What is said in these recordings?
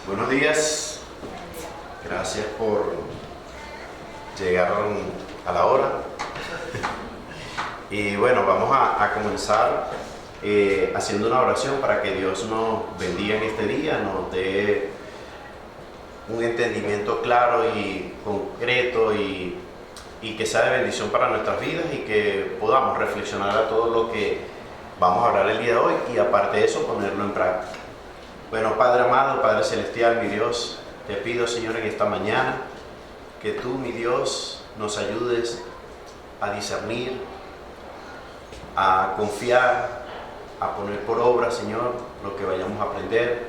Buenos días, gracias por llegar a la hora. Y bueno, vamos a comenzar haciendo una oración para que Dios nos bendiga en este día, nos dé un entendimiento claro y concreto y que sea de bendición para nuestras vidas y que podamos reflexionar a todo lo que vamos a hablar el día de hoy y aparte de eso ponerlo en práctica. Bueno, Padre amado, Padre celestial, mi Dios, te pido, Señor, en esta mañana que tú, mi Dios, nos ayudes a discernir, a confiar, a poner por obra, Señor, lo que vayamos a aprender.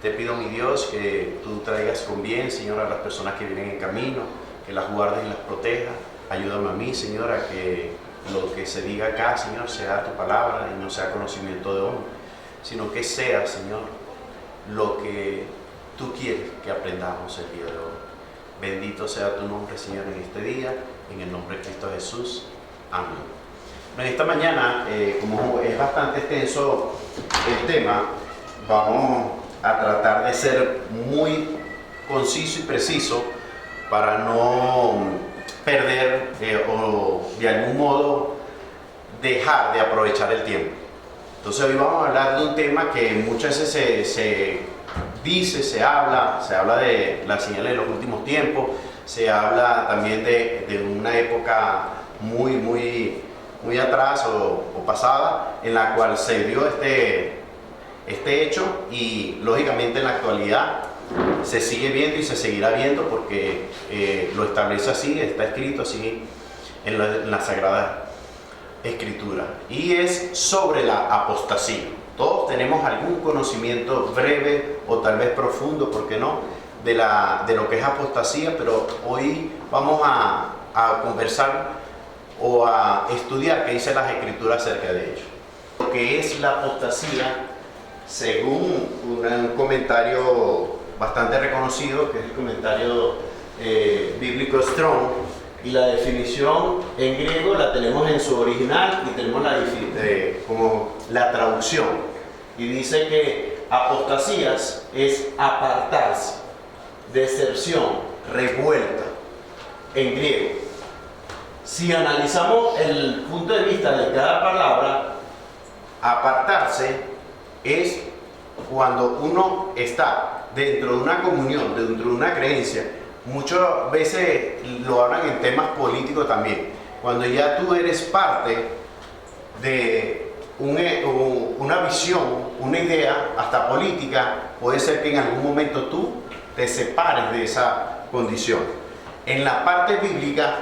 Te pido, mi Dios, que tú traigas con bien, Señor, a las personas que vienen en camino, que las guardes y las protejas. Ayúdame a mí, Señor, a que lo que se diga acá, Señor, sea tu palabra y no sea conocimiento de hombre, sino que sea, Señor, lo que tú quieres que aprendamos el día de hoy. Bendito sea tu nombre, Señor, en este día, en el nombre de Cristo Jesús. Amén. En esta mañana, como es bastante extenso el tema, vamos a tratar de ser muy conciso y preciso para no perder o de algún modo dejar de aprovechar el tiempo. Entonces hoy vamos a hablar de un tema que muchas veces se habla de las señales de los últimos tiempos, se habla también de una época muy atrás o pasada en la cual se dio este hecho y lógicamente en la actualidad se sigue viendo y se seguirá viendo porque lo establece así, está escrito así en la Sagrada Escritura, y es sobre la apostasía. Todos tenemos algún conocimiento breve o tal vez profundo, ¿por qué no?, de lo que es apostasía, pero hoy vamos a conversar o a estudiar qué dice las Escrituras acerca de ello. Lo que es la apostasía, según un comentario bastante reconocido, que es el comentario bíblico Strong, y la definición en griego la tenemos en su original y tenemos como la traducción, y dice que apostasías es apartarse, deserción, revuelta en griego. Si analizamos el punto de vista de cada palabra, apartarse es cuando uno está dentro de una comunión, dentro de una creencia. Muchas veces lo hablan en temas políticos también. Cuando ya tú eres parte de una visión, una idea, hasta política, puede ser que en algún momento tú te separes de esa condición. En la parte bíblica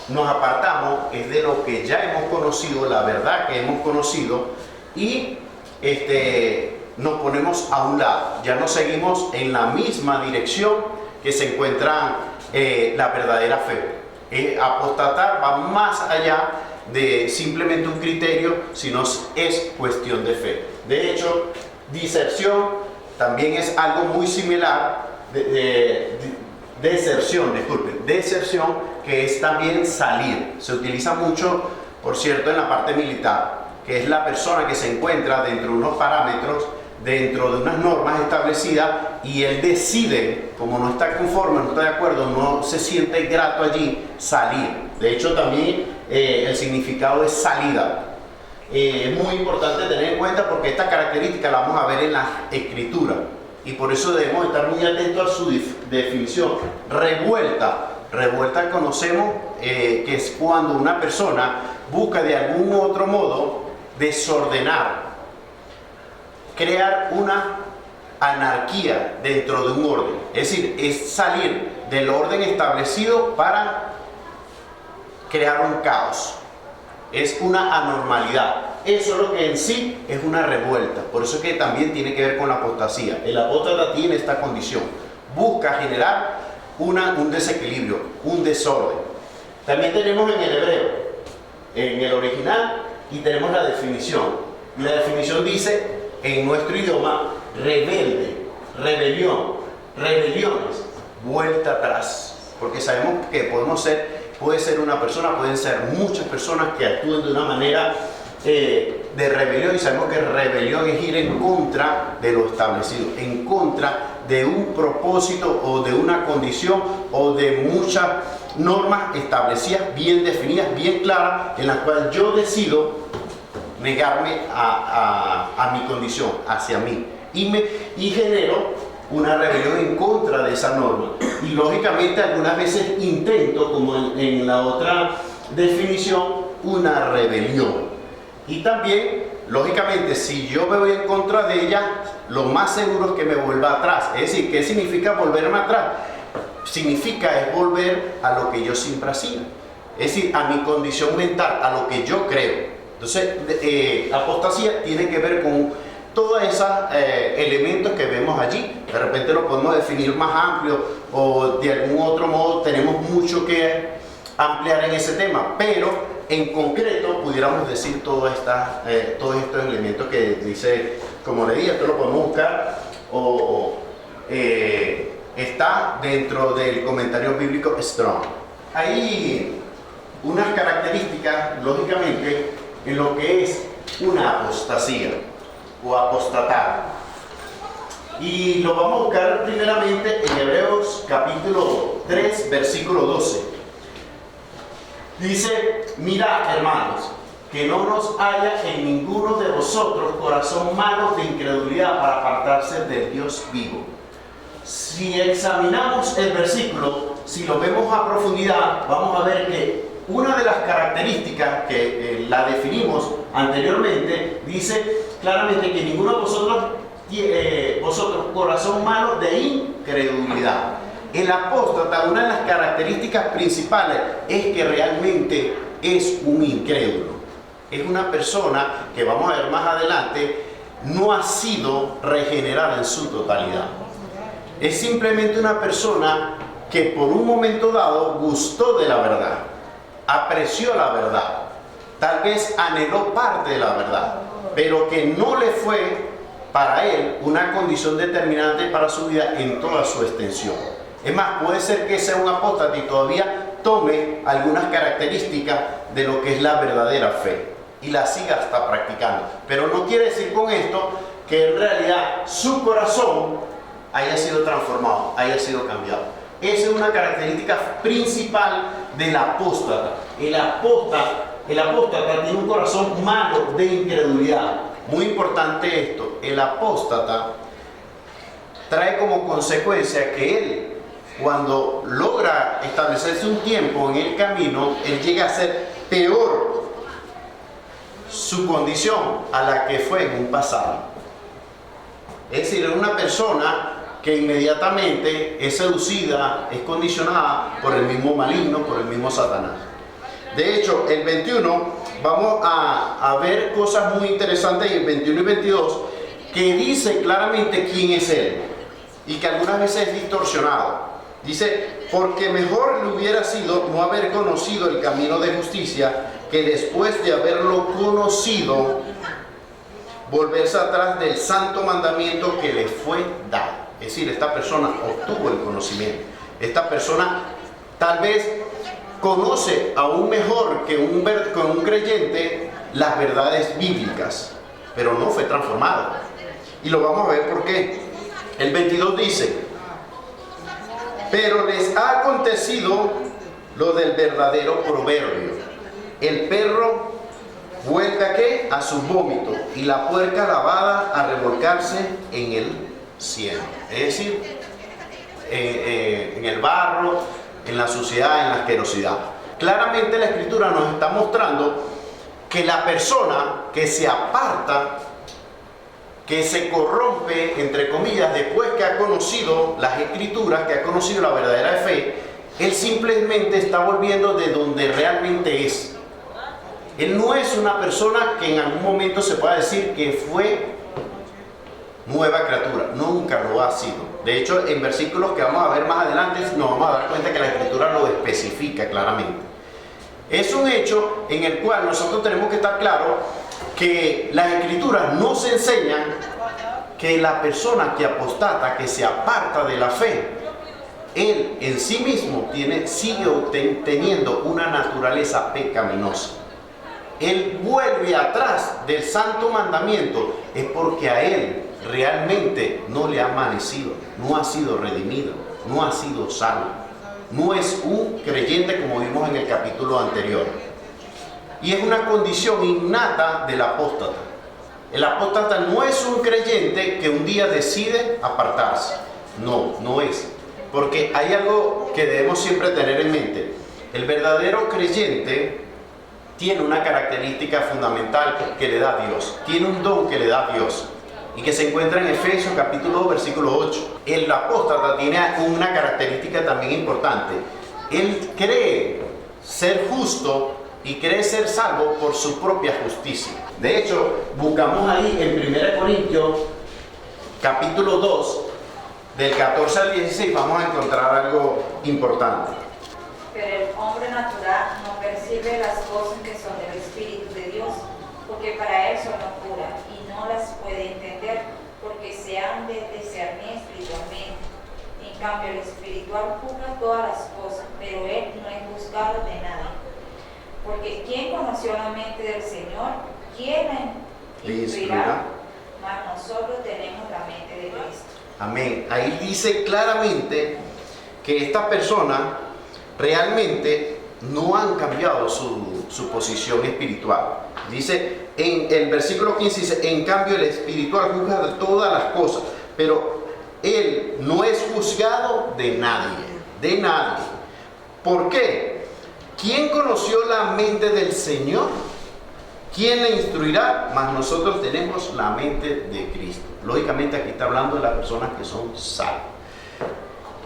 nos apartamos es de lo que ya hemos conocido, la verdad que hemos conocido, y nos ponemos a un lado. Ya no seguimos en la misma dirección que se encuentra la verdadera fe. Apostatar va más allá de simplemente un criterio, sino es cuestión de fe. De hecho, diserción también es algo muy similar, deserción, que es también salir. Se utiliza mucho, por cierto, en la parte militar, que es la persona que se encuentra dentro de unos parámetros, dentro de unas normas establecidas, y él decide, como no está conforme, no está de acuerdo, no se siente grato allí, salir. De hecho, también el significado es salida. Es muy importante tener en cuenta porque esta característica la vamos a ver en la Escritura, y por eso debemos estar muy atentos a su definición. Revuelta conocemos que es cuando una persona busca de algún otro modo desordenar, crear una anarquía dentro de un orden. Es decir, es salir del orden establecido para crear un caos. Es una anormalidad. Eso es lo que en sí es una revuelta. Por eso es que también tiene que ver con la apostasía. El apóstata tiene esta condición. Busca generar un desequilibrio, un desorden. También tenemos en el hebreo, en el original, y tenemos la definición. Y la definición dice en nuestro idioma: rebelde, rebelión, rebeliones, vuelta atrás. Porque sabemos que puede ser una persona, pueden ser muchas personas que actúen de una manera de rebelión, y sabemos que rebelión es ir en contra de lo establecido, en contra de un propósito o de una condición o de muchas normas establecidas, bien definidas, bien claras, en las cuales yo decido negarme a mi condición, hacia mí, y genero una rebelión en contra de esa norma. Y lógicamente algunas veces intento, como en la otra definición, una rebelión. Y también, lógicamente, si yo me voy en contra de ella, lo más seguro es que me vuelva atrás. Es decir, ¿qué significa volverme atrás? Significa es volver a lo que yo siempre hacía. Es decir, a mi condición mental, a lo que yo creo. Entonces, apostasía tiene que ver con todos esos elementos que vemos allí. De repente lo podemos definir más amplio o de algún otro modo tenemos mucho que ampliar en ese tema, pero en concreto pudiéramos decir todos estos elementos que dice, como le dije, esto lo podemos buscar o está dentro del comentario bíblico Strong. Hay unas características, lógicamente, en lo que es una apostasía o apostatar. Y lo vamos a buscar primeramente en Hebreos capítulo 3, versículo 12. Dice, mirad, hermanos, que no nos haya en ninguno de vosotros corazón malo de incredulidad para apartarse del Dios vivo. Si examinamos el versículo, si lo vemos a profundidad, vamos a ver que una de las características que la definimos anteriormente, dice claramente que ninguno de vosotros corazón malo de incredulidad. El apóstata, una de las características principales es que realmente es un incrédulo. Es una persona que, vamos a ver más adelante, no ha sido regenerada en su totalidad. Es simplemente una persona que por un momento dado gustó de la verdad, apreció la verdad, tal vez anheló parte de la verdad, pero que no le fue para él una condición determinante para su vida en toda su extensión. Es más, puede ser que sea un apóstata y todavía tome algunas características de lo que es la verdadera fe y la siga hasta practicando, pero no quiere decir con esto que en realidad su corazón haya sido transformado, haya sido cambiado. Esa es una característica principal del apóstata. El apóstata tiene un corazón malo de incredulidad. Muy importante esto, el apóstata trae como consecuencia que él, cuando logra establecerse un tiempo en el camino, él llega a ser peor su condición a la que fue en un pasado. Es decir, es una persona que inmediatamente es seducida, es condicionada por el mismo maligno, por el mismo Satanás. De hecho, el 21, vamos a ver cosas muy interesantes en el 21 y 22, que dice claramente quién es él, y que algunas veces es distorsionado. Dice, porque mejor le hubiera sido no haber conocido el camino de justicia, que después de haberlo conocido, volverse atrás del santo mandamiento que le fue dado. Es decir, esta persona obtuvo el conocimiento. Esta persona tal vez conoce aún mejor que un creyente las verdades bíblicas, pero no fue transformado. Y lo vamos a ver por qué. El 22 dice, pero les ha acontecido lo del verdadero proverbio. El perro vuelve ¿a qué? A su vómito, y la puerca lavada a revolcarse en el cielo. Es decir, en el barro, en la suciedad, en la asquerosidad. Claramente la Escritura nos está mostrando que la persona que se aparta, que se corrompe, entre comillas, después que ha conocido las Escrituras, que ha conocido la verdadera fe, él simplemente está volviendo de donde realmente es. Él no es una persona que en algún momento se pueda decir que fue nueva criatura, nunca lo ha sido. De hecho, en versículos que vamos a ver más adelante nos vamos a dar cuenta que la Escritura lo especifica claramente. Es un hecho en el cual nosotros tenemos que estar claros que las Escrituras nos enseñan que la persona que apostata, que se aparta de la fe, él en sí mismo sigue teniendo una naturaleza pecaminosa. él vuelve atrás del santo mandamiento, es porque a él realmente no le ha amanecido, no ha sido redimido, no ha sido salvo. No es un creyente como vimos en el capítulo anterior. Y es una condición innata del apóstata. El apóstata no es un creyente que un día decide apartarse. No, no es. Porque hay algo que debemos siempre tener en mente. El verdadero creyente tiene una característica fundamental que le da Dios. Tiene un don que le da Dios. Y que se encuentra en Efesios capítulo 2, versículo 8. El apóstata tiene una característica también importante. Él cree ser justo y cree ser salvo por su propia justicia. De hecho, buscamos ahí en 1 Corintios capítulo 2, del 14 al 16, vamos a encontrar algo importante. Pero el hombre natural no percibe las cosas que son del Espíritu de Dios, porque para él son locura, y no las puede entender, porque se han de discernir espiritualmente. En cambio, el espiritual juzga todas las cosas, pero él no es juzgado de nadie. Porque ¿quién conoció la mente del Señor? ¿Quién la instruirá? Mas nosotros tenemos la mente de Cristo. Amén. Ahí dice claramente que esta persona realmente no han cambiado su posición espiritual. Dice en el versículo 15, dice, en cambio el espiritual juzga de todas las cosas, pero él no es juzgado de nadie, de nadie. ¿Por qué? ¿Quién conoció la mente del Señor? ¿Quién le instruirá? Mas nosotros tenemos la mente de Cristo. Lógicamente aquí está hablando de las personas que son salvas.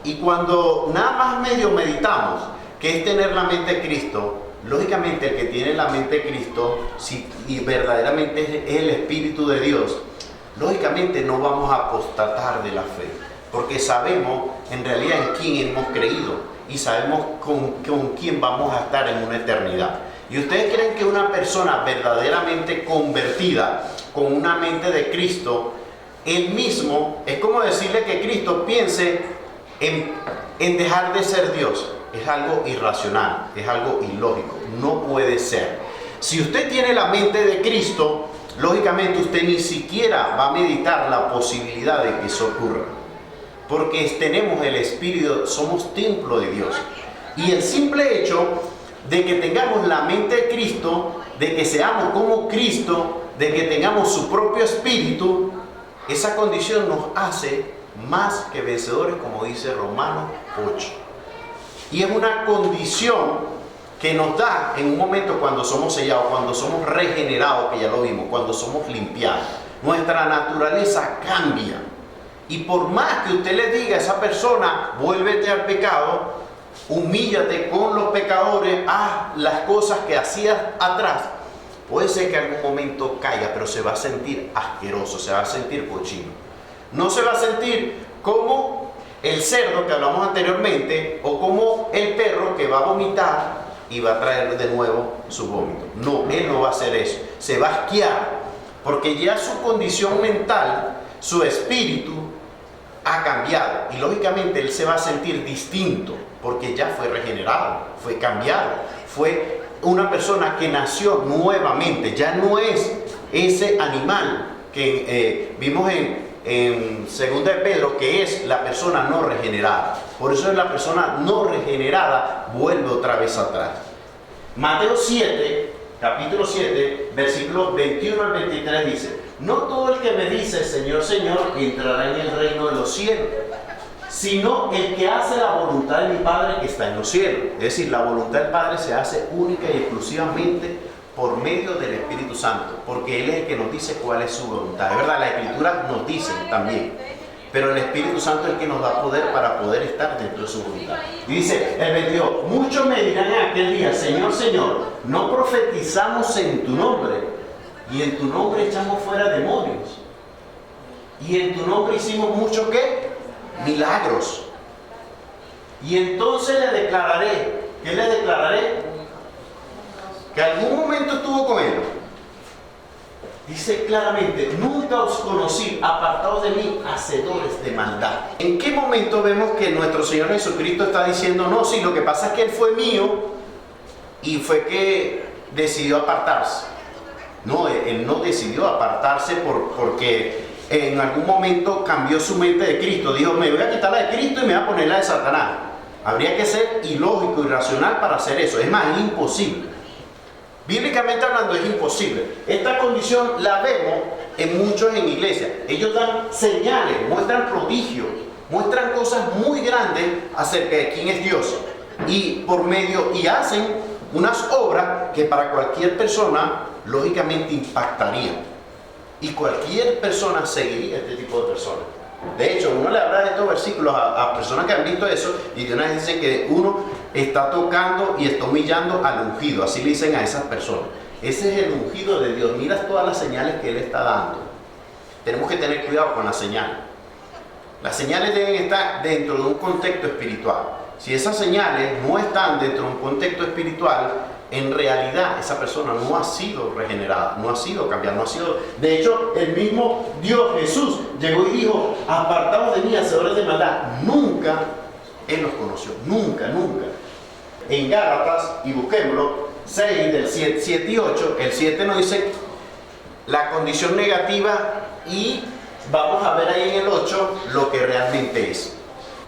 Y cuando nada más medio meditamos que es tener la mente de Cristo, lógicamente el que tiene la mente de Cristo, si y verdaderamente es el Espíritu de Dios, lógicamente no vamos a apostatar de la fe, porque sabemos en realidad en quién hemos creído y sabemos con quién vamos a estar en una eternidad. ¿Y ustedes creen que una persona verdaderamente convertida, con una mente de Cristo, él mismo, es como decirle que Cristo piense en dejar de ser Dios? Es algo irracional, es algo ilógico, no puede ser. Si usted tiene la mente de Cristo, lógicamente usted ni siquiera va a meditar la posibilidad de que eso ocurra, porque tenemos el Espíritu, somos templo de Dios. Y el simple hecho de que tengamos la mente de Cristo, de que seamos como Cristo, de que tengamos su propio Espíritu, esa condición nos hace más que vencedores, como dice Romanos 8. Y es una condición que nos da en un momento cuando somos sellados, cuando somos regenerados, que ya lo vimos, cuando somos limpiados. Nuestra naturaleza cambia. Y por más que usted le diga a esa persona, vuélvete al pecado, humíllate con los pecadores, haz las cosas que hacías atrás, puede ser que en algún momento caiga, pero se va a sentir asqueroso, se va a sentir cochino. No se va a sentir como el cerdo que hablamos anteriormente, o como el perro que va a vomitar y va a traer de nuevo su vómito. No, él no va a hacer eso. Se va a asquear, porque ya su condición mental, su espíritu ha cambiado. Y lógicamente él se va a sentir distinto, porque ya fue regenerado, fue cambiado, fue una persona que nació nuevamente. Ya no es ese animal que vimos en 2 de Pedro, que es la persona no regenerada. Por eso es la persona no regenerada, vuelve otra vez atrás. Mateo 7, capítulo 7, versículos 21 al 23 dice: no todo el que me dice Señor, Señor, entrará en el reino de los cielos, sino el que hace la voluntad de mi Padre que está en los cielos. Es decir, la voluntad del Padre se hace única y exclusivamente por medio del Espíritu Santo, porque Él es el que nos dice cuál es su voluntad. Es verdad, la Escritura nos dice también, pero el Espíritu Santo es el que nos da poder para poder estar dentro de su voluntad. Y dice el 22, muchos me dirán en aquel día, Señor, Señor, no profetizamos en tu nombre, y en tu nombre echamos fuera demonios, y en tu nombre hicimos muchos ¿qué? Milagros. Y entonces le declararé, ¿qué le declararé? Que algún momento estuvo con él. Dice claramente, nunca os conocí, apartados de mí, hacedores de maldad. ¿En qué momento vemos que nuestro Señor Jesucristo está diciendo, no, sí, lo que pasa es que Él fue mío, y fue que decidió apartarse. No, él no decidió apartarse porque en algún momento cambió su mente de Cristo. Dijo, me voy a quitar la de Cristo y me voy a poner la de Satanás. Habría que ser ilógico, irracional para hacer eso. Es más, es imposible. Bíblicamente hablando, es imposible. Esta condición la vemos en muchos en iglesia. Ellos dan señales, muestran prodigios, muestran cosas muy grandes acerca de quién es Dios. Y hacen unas obras que para cualquier persona, lógicamente, impactarían. Y cualquier persona seguiría este tipo de personas. De hecho, uno le habla de estos versículos a personas que han visto eso y de una vez dicen que uno está tocando y está humillando al ungido. Así le dicen a esas personas. Ese es el ungido de Dios. Mira todas las señales que Él está dando. Tenemos que tener cuidado con las señales. Las señales deben estar dentro de un contexto espiritual. Si esas señales no están dentro de un contexto espiritual, en realidad esa persona no ha sido regenerada, no ha sido cambiada, no ha sido... De hecho, el mismo Dios Jesús llegó y dijo, apartados de mí, hacedores de maldad. Nunca Él los conoció, nunca, nunca. En Gálatas, y busquémoslo, 6 del 7 y 8, el 7 nos dice la condición negativa y vamos a ver ahí en el 8 lo que realmente es.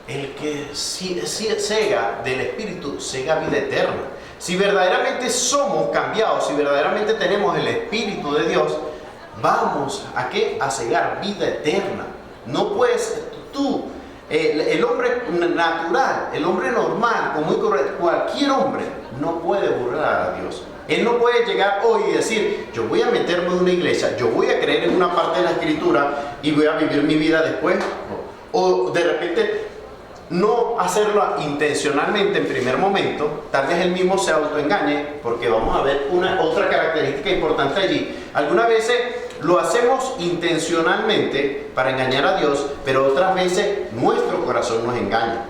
El que cega del Espíritu, cega vida eterna. Si verdaderamente somos cambiados, si verdaderamente tenemos el Espíritu de Dios, vamos ¿a qué? A cegar vida eterna. No puedes tú, el hombre natural, el hombre normal, común y correcto, cualquier hombre no puede burlar a Dios. Él no puede llegar hoy y decir, yo voy a meterme en una iglesia, yo voy a creer en una parte de la Escritura y voy a vivir mi vida después. O de repente no hacerlo intencionalmente en primer momento, tal vez él mismo se autoengañe, porque vamos a ver otra característica importante allí. Algunas veces lo hacemos intencionalmente para engañar a Dios, pero otras veces nuestro corazón nos engaña.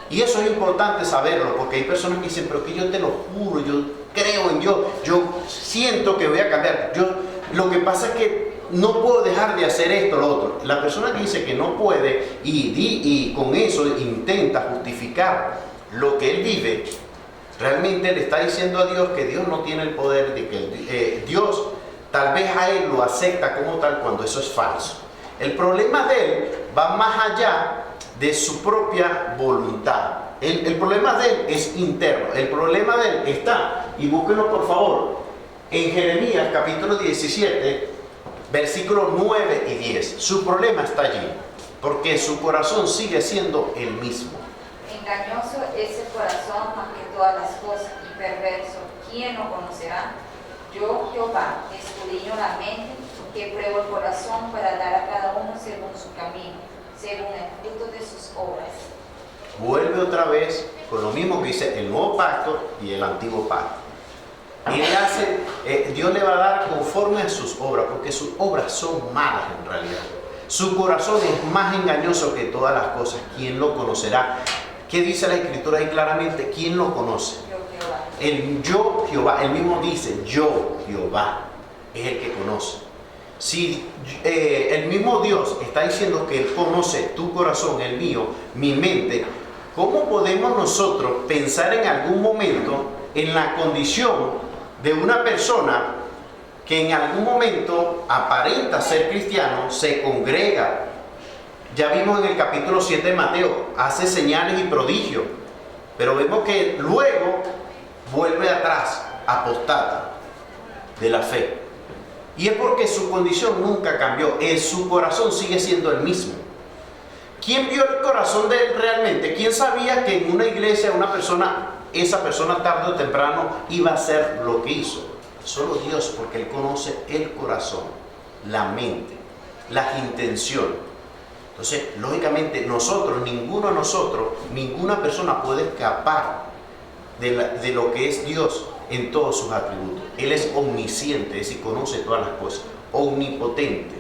Y eso es importante saberlo, porque hay personas que dicen, pero que yo te lo juro, yo creo en Dios, yo siento que voy a cambiar. Lo que pasa es que no puedo dejar de hacer esto o lo otro. La persona que dice que no puede y con eso intenta justificar lo que él vive, realmente le está diciendo a Dios que Dios no tiene el poder, de que Dios tal vez a él lo acepta como tal cuando eso es falso. El problema de él va más allá de su propia voluntad. El problema de él es interno. El problema de él está, y búsquenlo por favor, en Jeremías capítulo 17, versículos 9 y 10. Su problema está allí, porque su corazón sigue siendo el mismo. Engañoso es el corazón más que todas las cosas y perverso. ¿Quién lo conocerá? Yo, Jehová, escudriño la mente, que pruebo el corazón para dar a cada uno según su camino, según el fruto de sus obras. Vuelve otra vez con lo mismo que dice el nuevo pacto y el antiguo pacto. Dios le va a dar conforme a sus obras, porque sus obras son malas en realidad. Su corazón es más engañoso que todas las cosas. ¿Quién lo conocerá? ¿Qué dice la Escritura ahí claramente? ¿Quién lo conoce? Yo, Jehová. Él mismo dice, yo, Jehová, es el que conoce. Si el mismo Dios está diciendo que Él conoce tu corazón, el mío, mi mente, ¿cómo podemos nosotros pensar en algún momento en la condición de una persona que en algún momento aparenta ser cristiano, se congrega? Ya vimos en el capítulo 7 de Mateo, hace señales y prodigios, pero vemos que luego vuelve atrás, apostata de la fe. Y es porque su condición nunca cambió, su corazón sigue siendo el mismo. ¿Quién vio el corazón de él realmente? ¿Quién sabía que en una iglesia esa persona tarde o temprano iba a hacer lo que hizo? Solo Dios, porque Él conoce el corazón, la mente, las intenciones. Entonces, lógicamente, ninguna persona puede escapar de lo que es Dios en todos sus atributos. Él es omnisciente, es decir, conoce todas las cosas, omnipotente.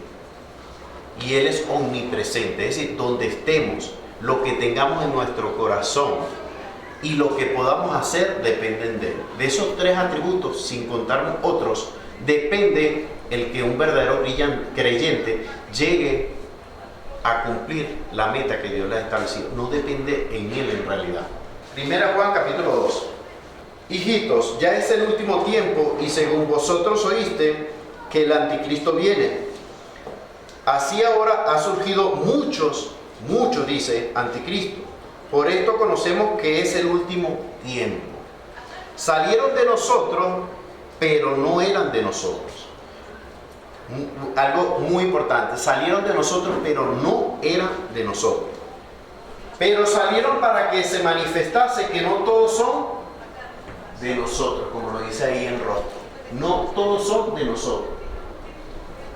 Y Él es omnipresente, es decir, donde estemos, lo que tengamos en nuestro corazón y lo que podamos hacer dependen de Él. De esos tres atributos, sin contar otros, depende el que un verdadero creyente llegue a cumplir la meta que Dios le ha establecido. No depende en Él en realidad. Primera Juan capítulo 2. hijitos, ya es el último tiempo y según vosotros oíste que el anticristo viene. Así ahora ha surgido muchos, dice, anticristo. Por esto conocemos que es el último tiempo. Salieron de nosotros, pero no eran de nosotros. Algo muy importante, salieron de nosotros, pero no eran de nosotros. Pero salieron para que se manifestase que no todos son de nosotros, como lo dice ahí en rojo. No todos son de nosotros.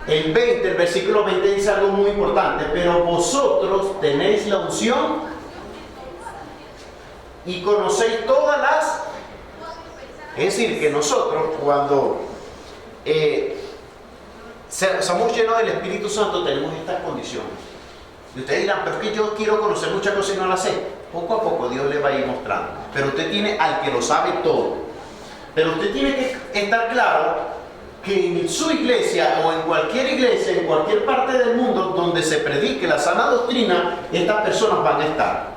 El versículo 20 dice algo muy importante. Pero vosotros tenéis la unción y conocéis todas las... Es decir, que nosotros cuando somos llenos del Espíritu Santo tenemos estas condiciones. Y ustedes dirán, pero es que yo quiero conocer muchas cosas y no las sé. Poco a poco Dios le va a ir mostrando. Pero usted tiene al que lo sabe todo. Pero usted tiene que estar claro que en su iglesia o en cualquier parte del mundo donde se predique la sana doctrina, estas personas van a estar.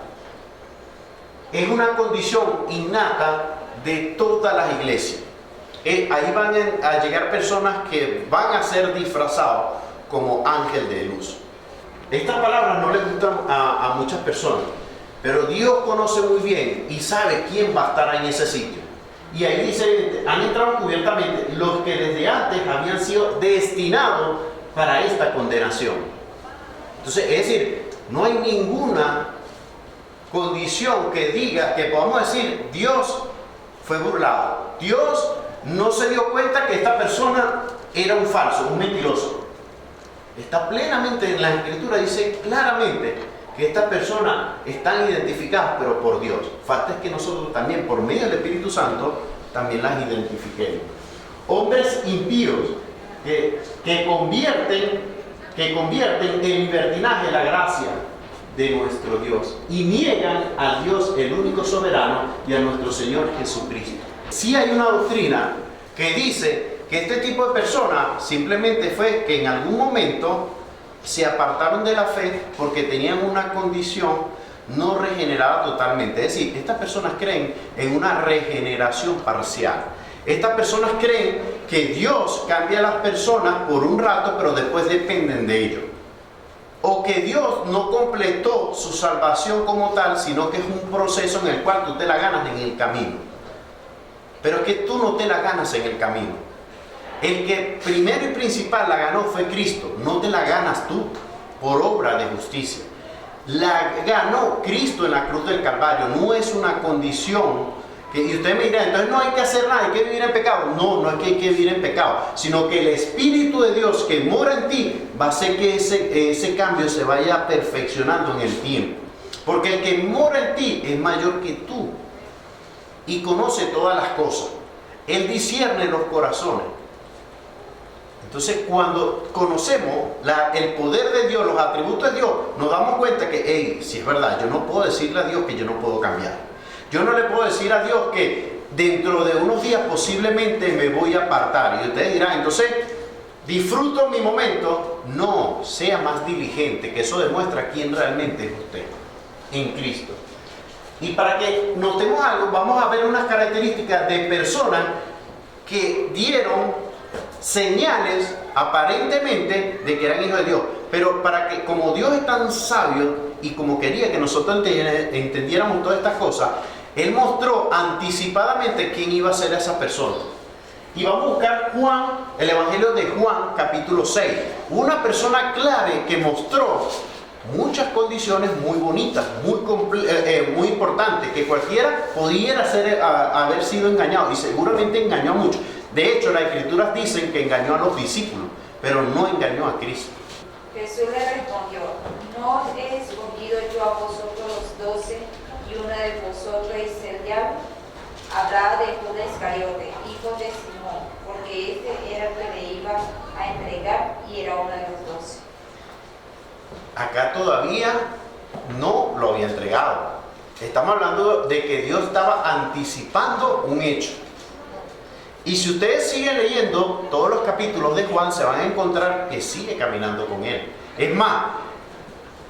Es una condición innata de todas las iglesias. Ahí van a llegar personas que van a ser disfrazados como ángel de luz. Estas palabras no les gustan a muchas personas, pero Dios conoce muy bien y sabe quién va a estar en ese sitio. Y ahí dice, han entrado cubiertamente los que desde antes habían sido destinados para esta condenación. Entonces, es decir, no hay ninguna condición que diga, que podamos decir, Dios fue burlado. Dios no se dio cuenta que esta persona era un falso, un mentiroso. Está plenamente en la Escritura, dice claramente que estas personas están identificadas, pero por Dios. Falta es que nosotros también, por medio del Espíritu Santo, también las identifiquemos. Hombres impíos que convierten en libertinaje la gracia de nuestro Dios y niegan al Dios, el único soberano, y a nuestro Señor Jesucristo. Sí hay una doctrina que dice que este tipo de personas simplemente fue que en algún momento se apartaron de la fe porque tenían una condición no regenerada totalmente. Es decir, estas personas creen en una regeneración parcial. Estas personas creen que Dios cambia a las personas por un rato, pero después dependen de ellos. O que Dios no completó su salvación como tal, sino que es un proceso en el cual tú te la ganas en el camino. Pero es que tú no te la ganas en el camino. El que primero y principal la ganó fue Cristo. No te la ganas tú por obra de justicia. La ganó Cristo en la cruz del Calvario. No es una condición que, y usted me dirá, entonces no hay que hacer nada, hay que vivir en pecado. No, no es que hay que vivir en pecado, sino que el Espíritu de Dios que mora en ti va a hacer que ese cambio se vaya perfeccionando en el tiempo. Porque el que mora en ti es mayor que tú y conoce todas las cosas. Él discierne los corazones. Entonces, cuando conocemos el poder de Dios, los atributos de Dios, nos damos cuenta que, si es verdad, yo no puedo decirle a Dios que yo no puedo cambiar. Yo no le puedo decir a Dios que dentro de unos días posiblemente me voy a apartar. Y ustedes dirán, entonces, ¿disfruto mi momento? No, sea más diligente, que eso demuestra quién realmente es usted en Cristo. Y para que notemos algo, vamos a ver unas características de personas que dieron señales aparentemente de que eran hijos de Dios, pero para que, como Dios es tan sabio y como quería que nosotros entendiéramos todas estas cosas, Él mostró anticipadamente quién iba a ser esa persona. Y vamos a buscar el Evangelio de Juan, capítulo 6, una persona clave que mostró muchas condiciones muy bonitas, muy importantes, que cualquiera pudiera haber sido engañado, y seguramente engañó a muchos. De hecho, las Escrituras dicen que engañó a los discípulos, pero no engañó a Cristo. Jesús le respondió, ¿no he escogido yo a vosotros los 12 y uno de vosotros es el diablo? Hablaba de Judas Iscariote, hijo de Simón, porque este era el que le iba a entregar y era uno de los 12. Acá todavía no lo había entregado. Estamos hablando de que Dios estaba anticipando un hecho. Y si ustedes siguen leyendo todos los capítulos de Juan, se van a encontrar que sigue caminando con él. Es más,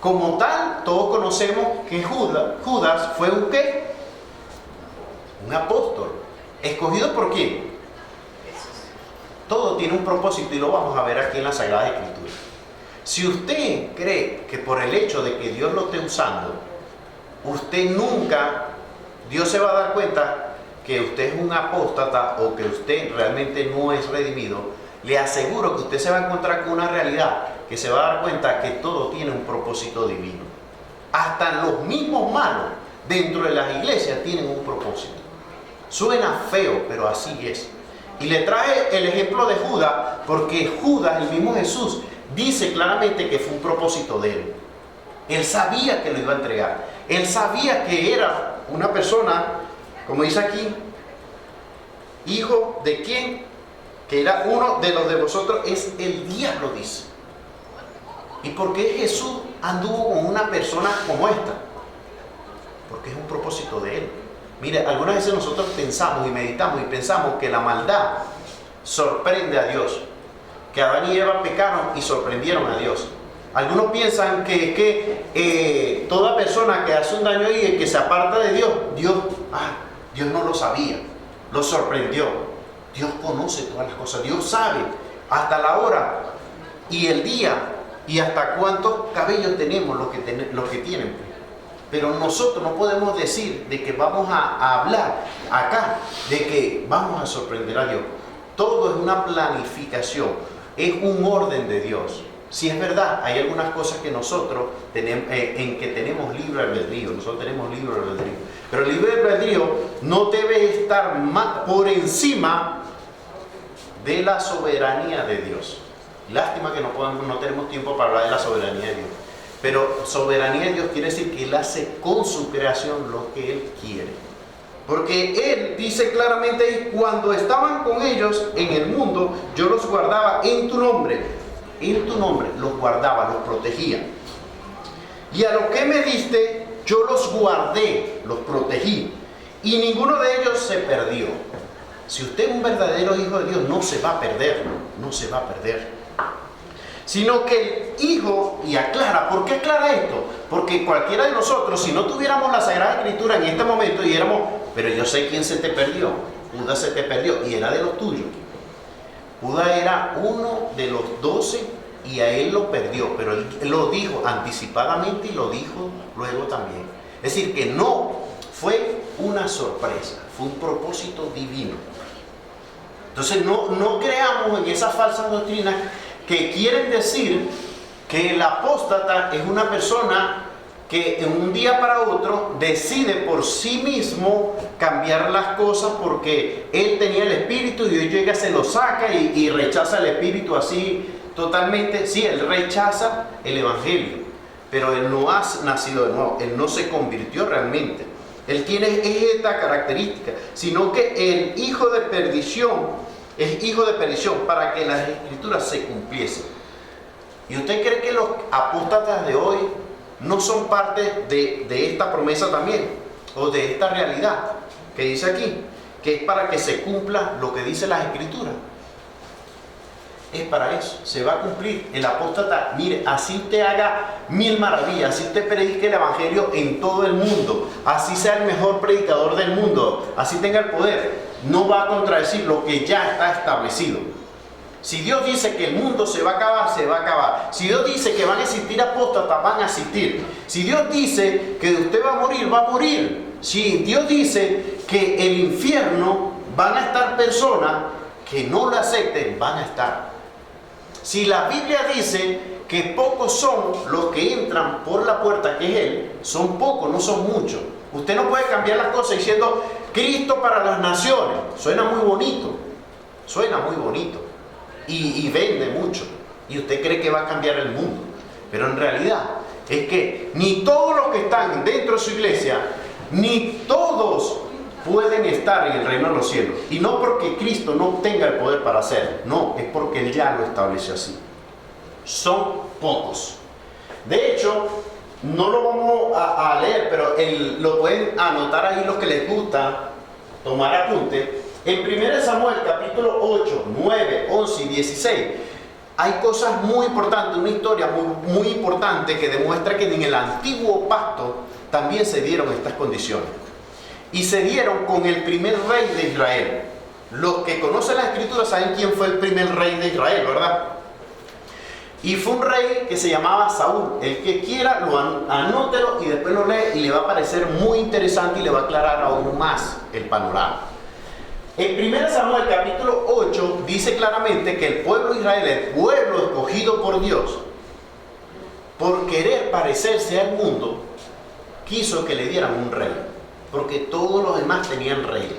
como tal, todos conocemos que Judas fue un ¿qué? Un apóstol. ¿Escogido por quién? Todo tiene un propósito y lo vamos a ver aquí en la Sagrada Escritura. Si usted cree que por el hecho de que Dios lo esté usando, Dios se va a dar cuenta que usted es un apóstata o que usted realmente no es redimido, le aseguro que usted se va a encontrar con una realidad que se va a dar cuenta que todo tiene un propósito divino. Hasta los mismos malos dentro de las iglesias tienen un propósito. Suena feo, pero así es. Y le trae el ejemplo de Judas, porque Judas, el mismo Jesús, dice claramente que fue un propósito de él. Él sabía que lo iba a entregar. Él sabía que era una persona, como dice aquí, hijo de quién, que era uno de los de vosotros, es el diablo, dice. ¿Y por qué Jesús anduvo con una persona como esta? Porque es un propósito de él. Mire, algunas veces nosotros pensamos y meditamos y pensamos que la maldad sorprende a Dios, que Adán y Eva pecaron y sorprendieron a Dios. Algunos piensan que toda persona que hace un daño y que se aparta de Dios no lo sabía, lo sorprendió. Dios conoce todas las cosas, Dios sabe hasta la hora y el día y hasta cuántos cabellos tenemos los que tienen. Pero nosotros no podemos decir de que vamos a hablar acá, de que vamos a sorprender a Dios. Todo es una planificación, es un orden de Dios. Si es verdad, hay algunas cosas que nosotros tenemos, en que tenemos libre albedrío, nosotros tenemos libre albedrío. Pero el libre albedrío no debe estar por encima de la soberanía de Dios. Lástima que no tenemos tiempo para hablar de la soberanía de Dios. Pero soberanía de Dios quiere decir que Él hace con su creación lo que Él quiere. Porque Él dice claramente, cuando estaban con ellos en el mundo, yo los guardaba en tu nombre. En tu nombre los guardaba, los protegía. Y a lo que me diste, yo los guardé, los protegí. Y ninguno de ellos se perdió. Si usted es un verdadero hijo de Dios, no se va a perder, no se va a perder. Sino que el Hijo, y aclara, ¿por qué aclara esto? Porque cualquiera de nosotros, si no tuviéramos la Sagrada Escritura en este momento y dijéramos, pero yo sé quién se te perdió, Judas se te perdió, y era de los tuyos. Judas era uno de los 12 y a él lo perdió, pero él lo dijo anticipadamente y lo dijo luego también. Es decir, que no fue una sorpresa, fue un propósito divino. Entonces no creamos en esas falsas doctrinas que quieren decir que el apóstata es una persona que en un día para otro decide por sí mismo cambiar las cosas porque él tenía el espíritu y hoy llega, se lo saca y rechaza el espíritu así totalmente. Sí, él rechaza el evangelio, pero él no ha nacido de nuevo, él no se convirtió realmente. Él tiene esta característica, sino que el hijo de perdición es hijo de perdición para que las escrituras se cumpliesen. ¿Y usted cree que los apóstatas de hoy no son parte de esta promesa también? O de esta realidad que dice aquí, que es para que se cumpla lo que dice las escrituras. Es para eso, se va a cumplir. El apóstata, mire, así usted haga 1000 maravillas, así usted predique el evangelio en todo el mundo, así sea el mejor predicador del mundo, así tenga el poder, no va a contradecir lo que ya está establecido. Si Dios dice que el mundo se va a acabar, se va a acabar. Si Dios dice que van a existir apóstatas, van a existir. Si Dios dice que usted va a morir, va a morir. Si Dios dice que el infierno van a estar personas que no lo acepten, van a estar. Si la Biblia dice que pocos son los que entran por la puerta, que es Él, son pocos, no son muchos. Usted no puede cambiar las cosas diciendo Cristo para las naciones. Suena muy bonito, y vende mucho. Y usted cree que va a cambiar el mundo. Pero en realidad es que ni todos los que están dentro de su iglesia, ni todos pueden estar en el reino de los cielos. Y no porque Cristo no tenga el poder para hacerlo, no, es porque Él ya lo estableció así. Son pocos. De hecho, no lo vamos a leer, pero lo pueden anotar ahí los que les gusta tomar apunte. En 1 Samuel capítulo 8, 9, 11 y 16 hay cosas muy importantes, una historia muy importante que demuestra que en el antiguo pacto también se dieron estas condiciones. y se dieron con el primer rey de Israel. Los que conocen la escritura saben quién fue el primer rey de Israel, ¿verdad? Y fue un rey que se llamaba Saúl. El que quiera, anótelo y después lo lee y le va a parecer muy interesante y le va a aclarar aún más el panorama. En 1 Samuel capítulo 8 dice claramente que el pueblo de Israel, el pueblo escogido por Dios, por querer parecerse al mundo, quiso que le dieran un rey, porque todos los demás tenían rey.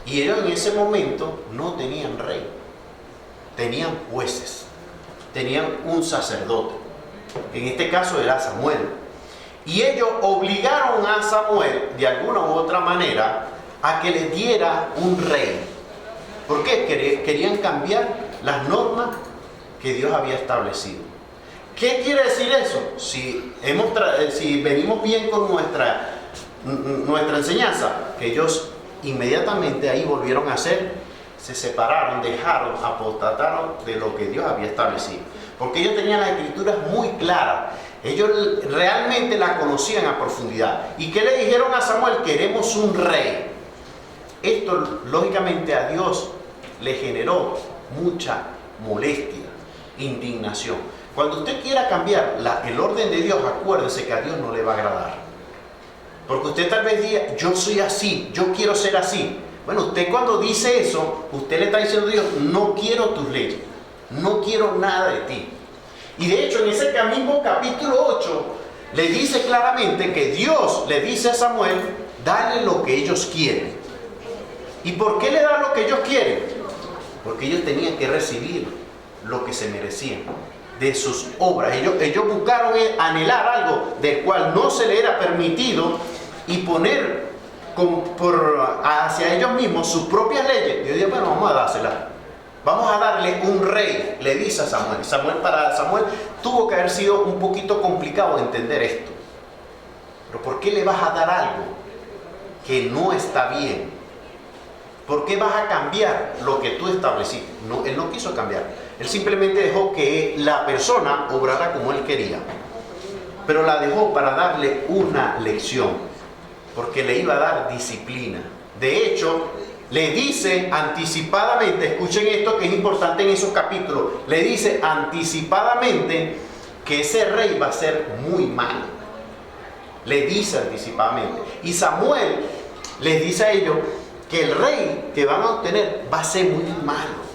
Y ellos en ese momento no tenían rey, tenían jueces, tenían un sacerdote, en este caso era Samuel. Y ellos obligaron a Samuel, de alguna u otra manera, a que le diera un rey. ¿Por qué? Querían cambiar las normas que Dios había establecido. ¿Qué quiere decir eso? Si venimos bien con nuestra enseñanza, que ellos inmediatamente ahí volvieron a hacer, se separaron, dejaron, apostataron de lo que Dios había establecido. Porque ellos tenían las escrituras muy claras. Ellos realmente las conocían a profundidad. ¿Y qué le dijeron a Samuel? Queremos un rey. Esto lógicamente a Dios le generó mucha molestia, indignación. Cuando usted quiera cambiar el orden de Dios, acuérdese que a Dios no le va a agradar. Porque usted tal vez diga, yo soy así, yo quiero ser así. Bueno, usted cuando dice eso, usted le está diciendo a Dios, no quiero tus leyes, no quiero nada de ti. Y de hecho en ese mismo capítulo 8 le dice claramente que Dios le dice a Samuel, dale lo que ellos quieren. ¿Y por qué le da lo que ellos quieren? Porque ellos tenían que recibir lo que se merecían de sus obras. Ellos buscaron anhelar algo del cual no se le era permitido y poner hacia ellos mismos sus propias leyes. Dios dijo, bueno, vamos a dárselas. Vamos a darle un rey, le dice a Samuel. Para Samuel tuvo que haber sido un poquito complicado entender esto. Pero ¿por qué le vas a dar algo que no está bien? ¿Por qué vas a cambiar lo que tú estableciste? No, él no quiso cambiar. Él simplemente dejó que la persona obrara como él quería. Pero la dejó para darle una lección. Porque le iba a dar disciplina. De hecho, le dice anticipadamente, escuchen esto que es importante en esos capítulos. Le dice anticipadamente que ese rey va a ser muy malo. Le dice anticipadamente. Y Samuel les dice a ellos que el rey que van a obtener va a ser muy malo.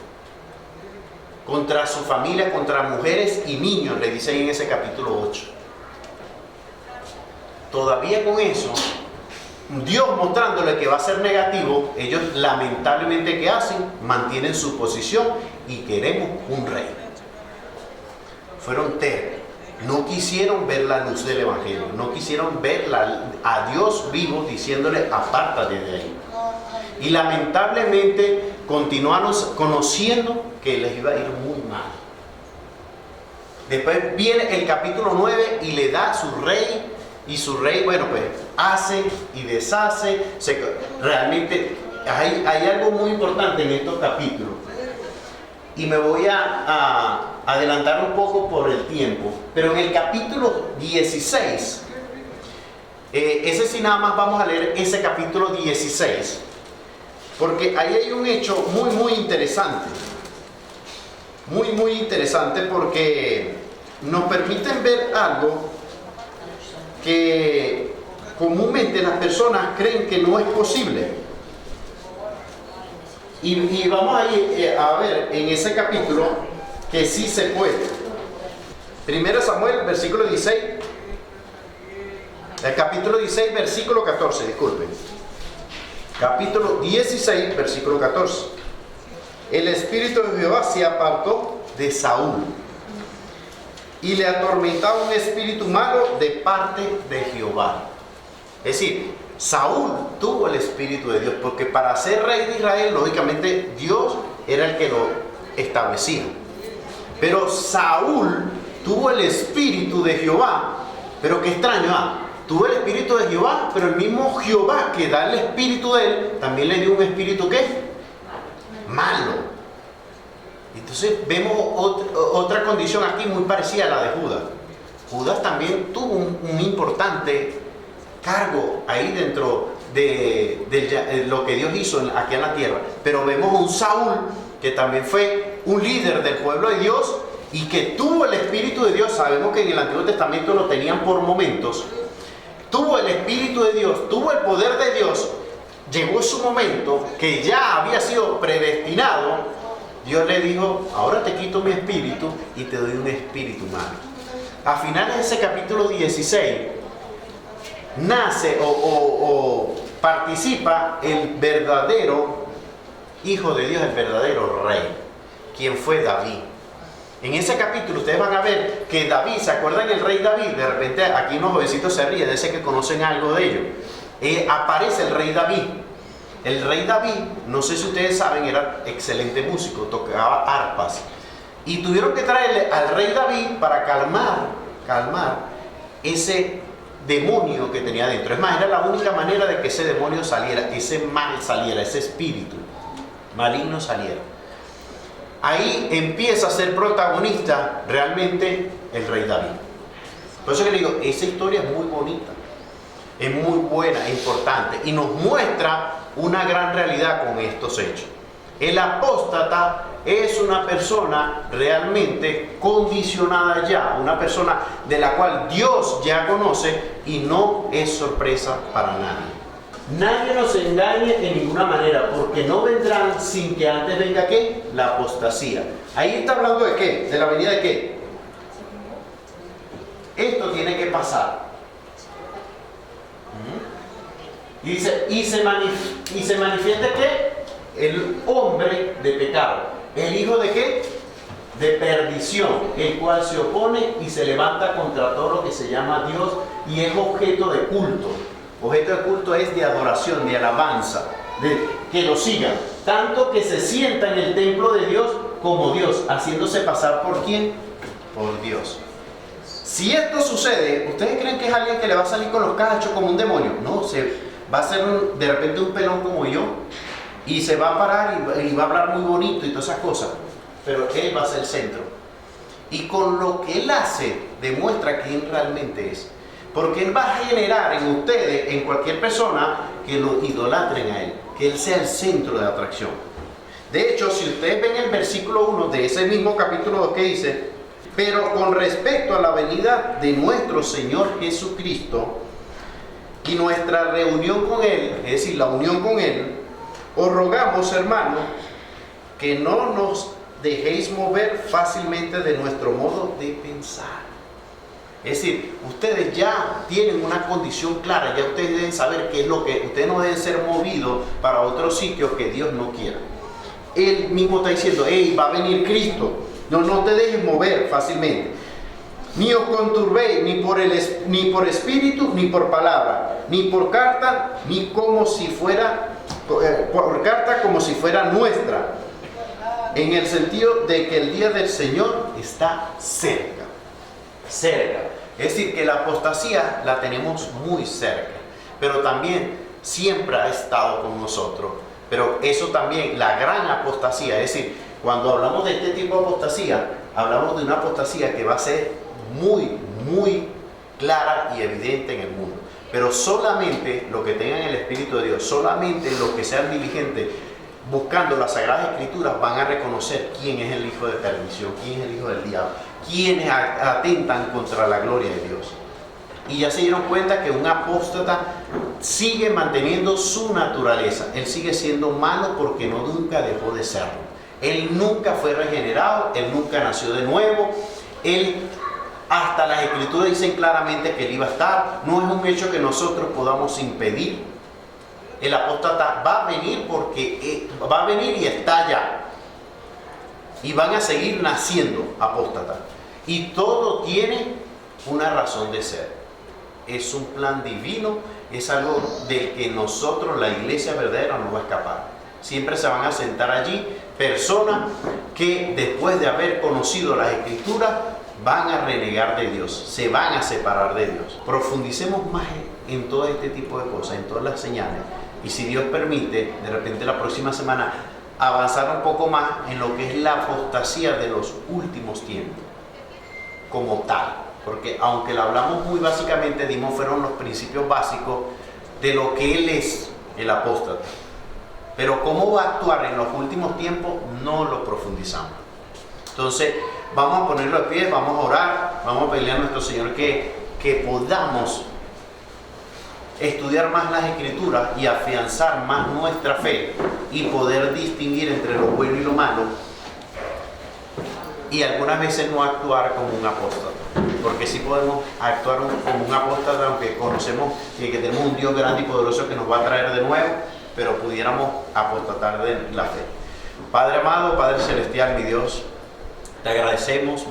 Contra su familia, contra mujeres y niños, le dice ahí en ese capítulo 8. Todavía con eso, Dios mostrándole que va a ser negativo, ellos lamentablemente ¿qué hacen? Mantienen su posición y queremos un rey. Fueron tercos. No quisieron ver la luz del Evangelio, no quisieron ver a Dios vivo diciéndole apártate de ahí. Y lamentablemente continuaron conociendo que les iba a ir muy mal. Después viene el capítulo 9 y le da su rey. Y su rey, bueno, pues hace y deshace. Realmente hay algo muy importante en estos capítulos. Y me voy a adelantar un poco por el tiempo. Pero en el capítulo 16, ese sí nada más vamos a leer ese capítulo 16. Porque ahí hay un hecho muy interesante. Muy interesante porque nos permiten ver algo que comúnmente las personas creen que no es posible. Y vamos a ir a ver en ese capítulo que sí se puede. 1 Samuel, versículo 16. El capítulo 16, versículo 14, disculpen. Capítulo 16, versículo 14. El espíritu de Jehová se apartó de Saúl y le atormentaba un espíritu malo de parte de Jehová. Es decir, Saúl tuvo el espíritu de Dios, porque para ser rey de Israel, lógicamente, Dios era el que lo establecía. Pero Saúl tuvo el espíritu de Jehová, pero qué extraño, tuvo el espíritu de Jehová, pero el mismo Jehová que da el espíritu de él, también le dio un espíritu, ¿qué? Malo. Entonces vemos otra condición aquí muy parecida a la de Judas. Judas también tuvo un importante cargo ahí dentro de lo que Dios hizo aquí en la tierra. Pero vemos a un Saúl que también fue un líder del pueblo de Dios y que tuvo el Espíritu de Dios. Sabemos que en el Antiguo Testamento lo tenían por momentos. Tuvo el Espíritu de Dios, tuvo el poder de Dios. Llegó su momento que ya había sido predestinado. Dios le dijo: ahora te quito mi espíritu y te doy un espíritu humano. A finales de ese capítulo 16 nace o participa el verdadero Hijo de Dios, el verdadero Rey, quien fue David. En ese capítulo ustedes van a ver que David, ¿se acuerdan el rey David? De repente aquí unos jovencitos se ríen, dicen que conocen algo de ello. Aparece el rey David. El rey David, no sé si ustedes saben, era excelente músico, tocaba arpas. Y tuvieron que traerle al rey David para calmar ese demonio que tenía dentro. Es más, era la única manera de que ese demonio saliera, ese mal saliera, ese espíritu maligno saliera. Ahí empieza a ser protagonista realmente el rey David. Por eso que le digo, esa historia es muy bonita, es muy buena, es importante y nos muestra una gran realidad con estos hechos. El apóstata es una persona realmente condicionada ya, una persona de la cual Dios ya conoce y no es sorpresa para nadie. Nadie nos engañe en ninguna manera, porque no vendrán sin que antes venga ¿qué? La apostasía. Ahí está hablando de ¿qué? De la venida de ¿qué? Esto tiene que pasar. Y dice, y se manifiesta ¿qué? El hombre de pecado. ¿El hijo de qué? De perdición, el cual se opone y se levanta contra todo lo que se llama Dios y es objeto de culto. Objeto de culto es de adoración, de alabanza, de que lo sigan. Tanto que se sienta en el templo de Dios como Dios, haciéndose pasar ¿por quién? Por Dios. Si esto sucede, ¿ustedes creen que es alguien que le va a salir con los cachos como un demonio? No, va a ser de repente un pelón como yo y se va a parar y va a hablar muy bonito y todas esas cosas. Pero él va a ser el centro. Y con lo que él hace, demuestra quién realmente es. Porque él va a generar en ustedes, en cualquier persona, que lo idolatren a él, que él sea el centro de atracción. De hecho, si ustedes ven el versículo 1 de ese mismo capítulo 2 que dice: pero con respecto a la venida de nuestro Señor Jesucristo y nuestra reunión con él, es decir, la unión con él, os rogamos, hermanos, que no nos dejéis mover fácilmente de nuestro modo de pensar. Es decir, ustedes ya tienen una condición clara, ya ustedes deben saber qué es lo que, ustedes no deben ser movidos para otros sitios que Dios no quiera. Él mismo está diciendo: hey, va a venir Cristo, no te dejes mover fácilmente. Ni os conturbéis ni por espíritu, ni por palabra, ni por carta, ni como si fuera, por carta como si fuera nuestra, en el sentido de que el día del Señor está cerca. Es decir, que la apostasía la tenemos muy cerca, pero también siempre ha estado con nosotros. Pero eso también, la gran apostasía, es decir, cuando hablamos de este tipo de apostasía, hablamos de una apostasía que va a ser muy, muy clara y evidente en el mundo. Pero solamente los que tengan el Espíritu de Dios, solamente los que sean diligentes buscando las Sagradas Escrituras, van a reconocer quién es el hijo de perdición, quién es el hijo del diablo, quiénes atentan contra la gloria de Dios. Y ya se dieron cuenta que un apóstata sigue manteniendo su naturaleza. Él sigue siendo malo porque nunca dejó de serlo. Él nunca fue regenerado, él nunca nació de nuevo. Él, hasta las Escrituras dicen claramente que él iba a estar. No es un hecho que nosotros podamos impedir. El apóstata va a venir porque va a venir y está ya. Y van a seguir naciendo apóstatas. Y todo tiene una razón de ser. Es un plan divino, es algo del que nosotros, la iglesia verdadera, no va a escapar. Siempre se van a sentar allí personas que después de haber conocido las Escrituras van a renegar de Dios, se van a separar de Dios. Profundicemos más en todo este tipo de cosas, en todas las señales. Y si Dios permite, de repente la próxima semana, avanzar un poco más en lo que es la apostasía de los últimos tiempos, como tal. Porque aunque lo hablamos muy básicamente, fueron los principios básicos, de lo que él es, el apóstata. Pero cómo va a actuar en los últimos tiempos no lo profundizamos. Entonces vamos a ponerlo de pie, vamos a orar, vamos a pedirle a nuestro Señor que podamos estudiar más las Escrituras y afianzar más nuestra fe y poder distinguir entre lo bueno y lo malo, y algunas veces no actuar como un apóstata, porque sí podemos actuar como un apóstata, aunque conocemos que tenemos un Dios grande y poderoso que nos va a traer de nuevo, pero pudiéramos apostatar de la fe. Padre amado, Padre celestial, mi Dios, te agradecemos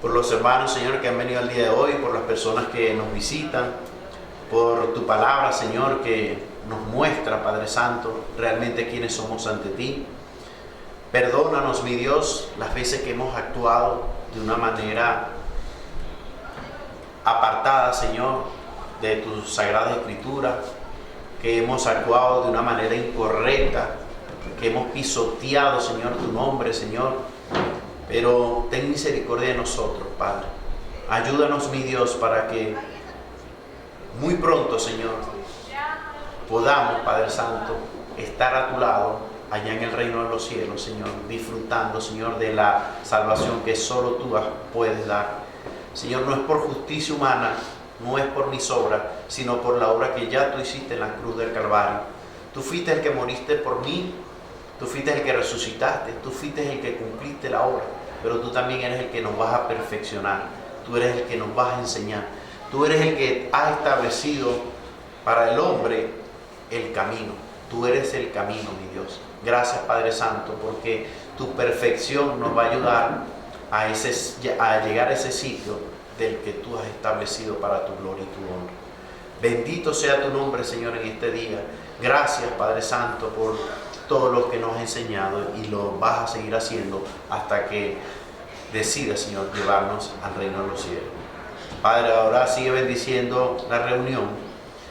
por los hermanos, Señor, que han venido el día de hoy, por las personas que nos visitan, por tu palabra, Señor, que nos muestra, Padre Santo, realmente quiénes somos ante ti. Perdónanos, mi Dios, las veces que hemos actuado de una manera apartada, Señor, de tu Sagrada Escritura, que hemos actuado de una manera incorrecta, que hemos pisoteado, Señor, tu nombre, Señor. Pero ten misericordia de nosotros, Padre. Ayúdanos, mi Dios, para que muy pronto, Señor, podamos, Padre Santo, estar a tu lado, allá en el reino de los cielos, Señor, disfrutando, Señor, de la salvación que solo tú puedes dar. Señor, no es por justicia humana, no es por mis obras, sino por la obra que ya tú hiciste en la cruz del Calvario. Tú fuiste el que moriste por mí, tú fuiste el que resucitaste, tú fuiste el que cumpliste la obra, pero tú también eres el que nos vas a perfeccionar, tú eres el que nos vas a enseñar, tú eres el que ha establecido para el hombre el camino, tú eres el camino, mi Dios. Gracias, Padre Santo, porque tu perfección nos va a ayudar a llegar a ese sitio del que tú has establecido para tu gloria y tu honra. Bendito sea tu nombre, Señor, en este día. Gracias, Padre Santo, por todo lo que nos has enseñado, y lo vas a seguir haciendo hasta que decidas, Señor, llevarnos al reino de los cielos. Padre, ahora sigue bendiciendo la reunión,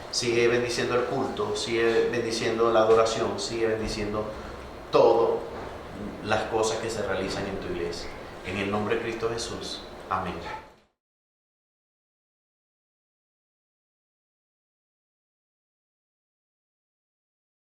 sigue bendiciendo el culto, sigue bendiciendo la adoración, sigue bendiciendo todas las cosas que se realizan en tu iglesia. En el nombre de Cristo Jesús. Amén.